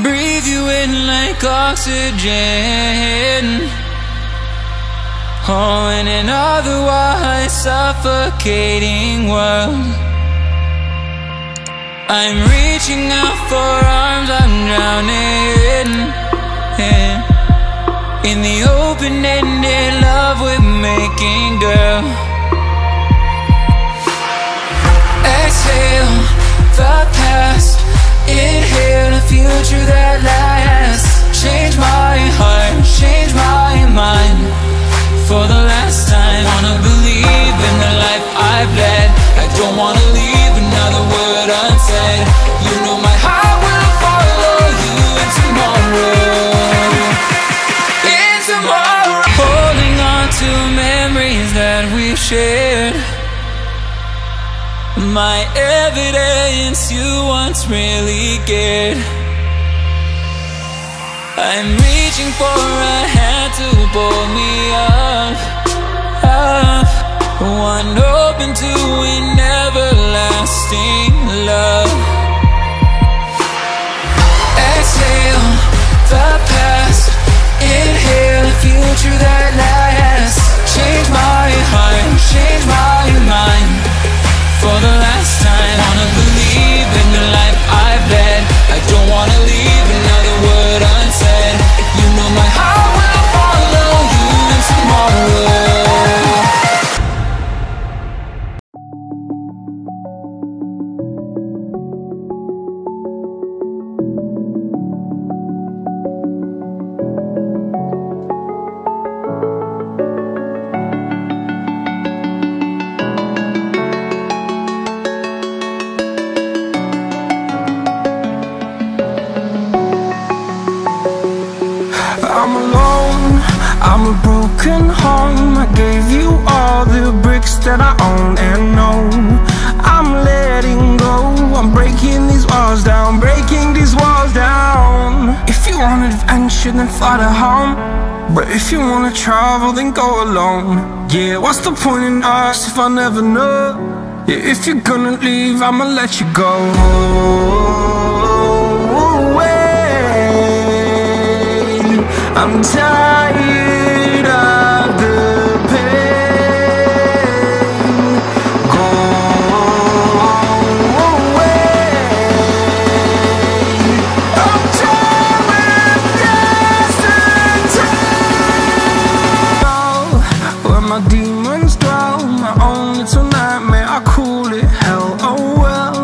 breathe you in like oxygen. Oh, in an otherwise suffocating world, I'm reaching out for arms, I'm drowning in the open-ended love we're making, girl. Exhale the past, inhale a future that lasts. Change my heart, change my mind. For the last time, wanna believe in the life I've led. I don't wanna leave another word unsaid. You know my heart will follow you in tomorrow. In tomorrow. Holding on to memories that we've shared. My evidence you once really cared. I'm reaching for a hand to pull me up, up. One open to an everlasting love. Exhale the past, inhale a future that lasts. Change my heart, change my mind. For the last time, wanna believe in the life I've led. I don't wanna leave another word unsaid. You know my heart will follow you in tomorrow. I'm alone, I'm a broken home. I gave you all the bricks that I own and know. I'm letting go, I'm breaking these walls down, breaking these walls down. If you want adventure, then fly to home. But if you wanna travel, then go alone. Yeah, what's the point in us if I never know? Yeah, if you're gonna leave, I'ma let you go. I'm tired of the pain. Go away. I'm tired of yesterday. Where my demons dwell, my own little nightmare, I call it hell. Oh well,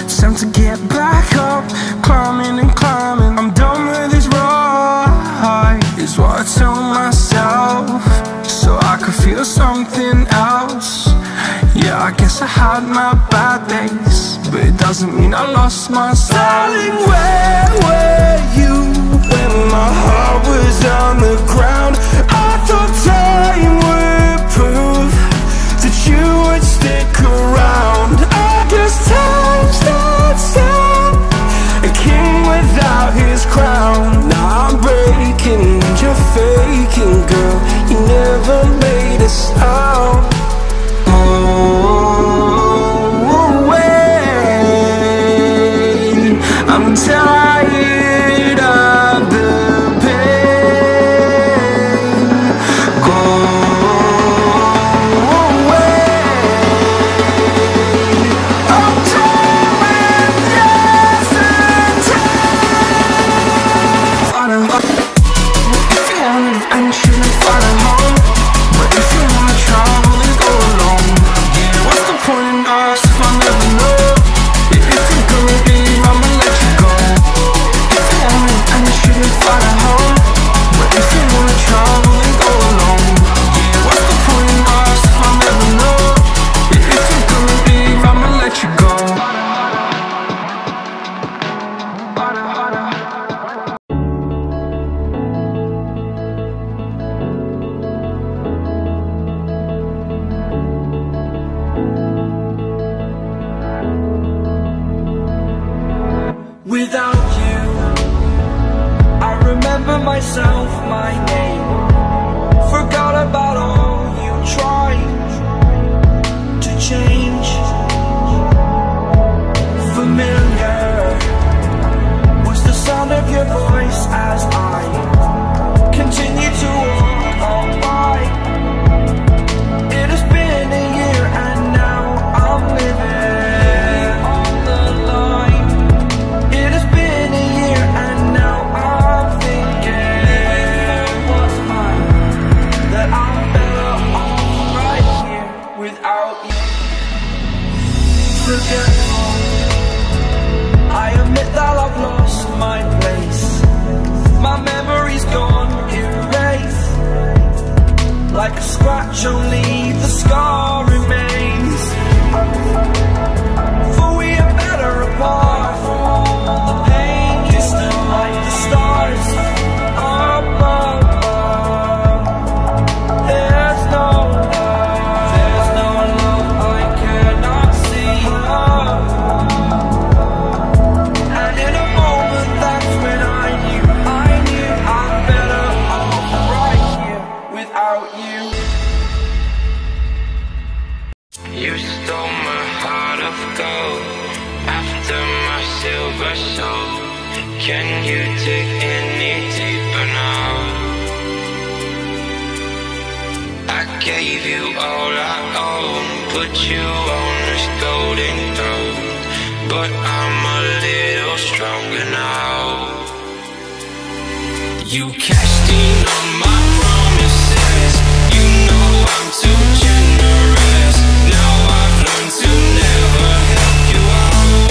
it's time to get back up, climbing and climbing. I'm done with this ride, is what I tell myself, so I could feel something else. Yeah, I guess I had my bad days, but it doesn't mean I lost myself. Darling, where were you when my heart was on the ground? I thought time would prove that you would stick around. I guess time stood still, a king without his crown. Now I'm breaking, you're faking, girl. You never made a sound. Oh, wait, I'm tired of the pain. Go away. I'm tired of yesterday. If you want adventure, then fly to home. But if you wanna travel, then go alone. Yeah, what's the point in us if I never know? Yeah, if you're gonna leave, I'ma let you go. never saw. Can you take any deeper now? I gave you all I own, put you on this golden throne, but I'm a little stronger now. You cashed in on my promises. You know I'm too generous. Now I've learned to never help you out,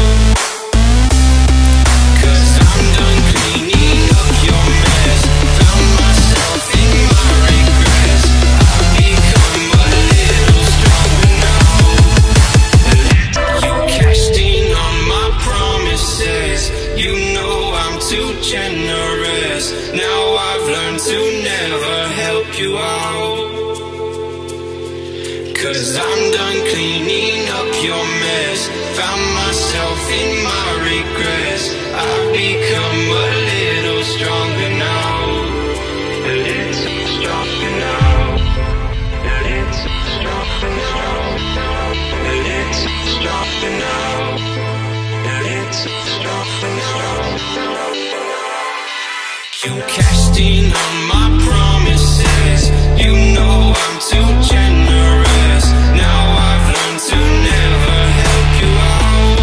'cause I'm done cleaning up your mess. Found myself in my regrets. I've become a little stronger now. You cashed in on my promises. You know I'm too generous. Now I've learned to never help you out, 'cause I'm done cleaning up your mess. Found myself in my regrets. I've become a little stronger now. A little stronger now. A little stronger now. A little stronger now. A little stronger now. You cashed in on my promises. You know I'm too generous. Now I've learned to never help you out,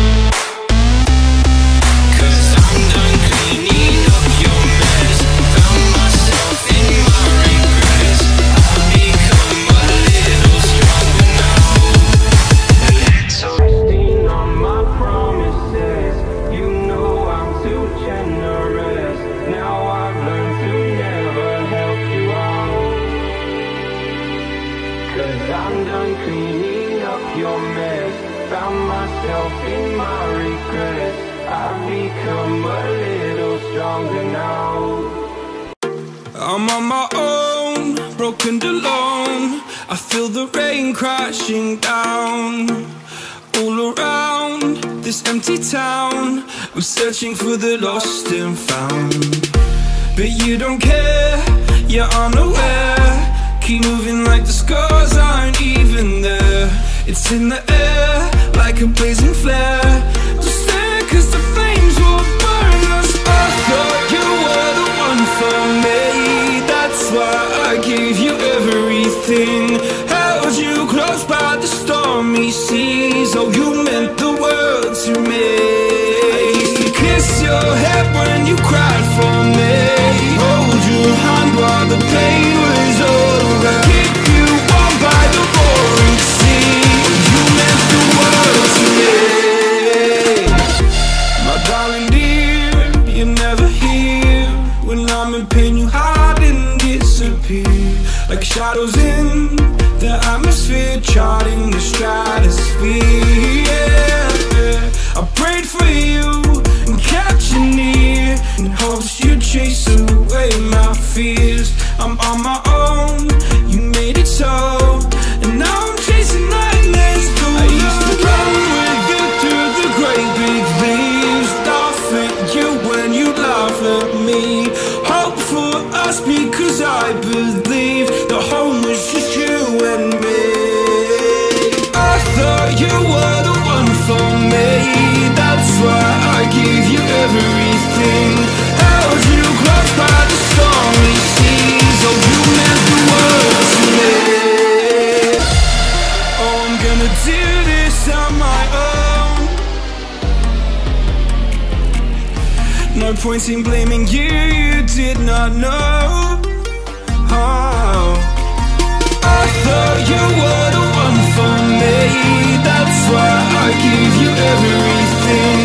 'cause I'm done cleaning up your mess. Found myself in my regrets. I've become a little stronger now. A little cashed in on my promises. You know I'm too generous. Now I've learned to never help you out, 'cause I'm done cleaning up your mess. Found myself in my regrets. I've become a little stronger now. I'm on my own, broken and alone. I feel the rain crashing down all around this empty town. I'm searching for the lost and found, but you don't care, you're unaware. Keep moving like the scars aren't even there. It's in the air like a blazing flare. Just stare 'cause the flames will burn us. I thought you were the one for me. That's why I gave you everything. Held you close by the stormy seas. Oh, you meant the world to me. I used to kiss your head when you cried for me. Hold your hand while the pain was over. Keep you warm by the roaring sea. You meant the world to me. My darling dear, you're never here. When I'm in pain you hide and disappear, like shadows in the atmosphere, charting the stratosphere. Yeah. I prayed for you and kept you near, in hopes you'd chase away my fears. I'm on my own, you made it so, and now I'm chasing nightmares through. I used to run with you through the great big leaves, laugh at you when you laugh at me. Hope for us because I believe the home was just you and me. I thought you were the one for me. That's why I gave you everything. Held you close by the stormy seas. Oh, you meant the world to me. Oh, I'm gonna do this on my own. No point in blaming you, you did not know. Oh, I thought you were the one for me. That's why I gave you everything.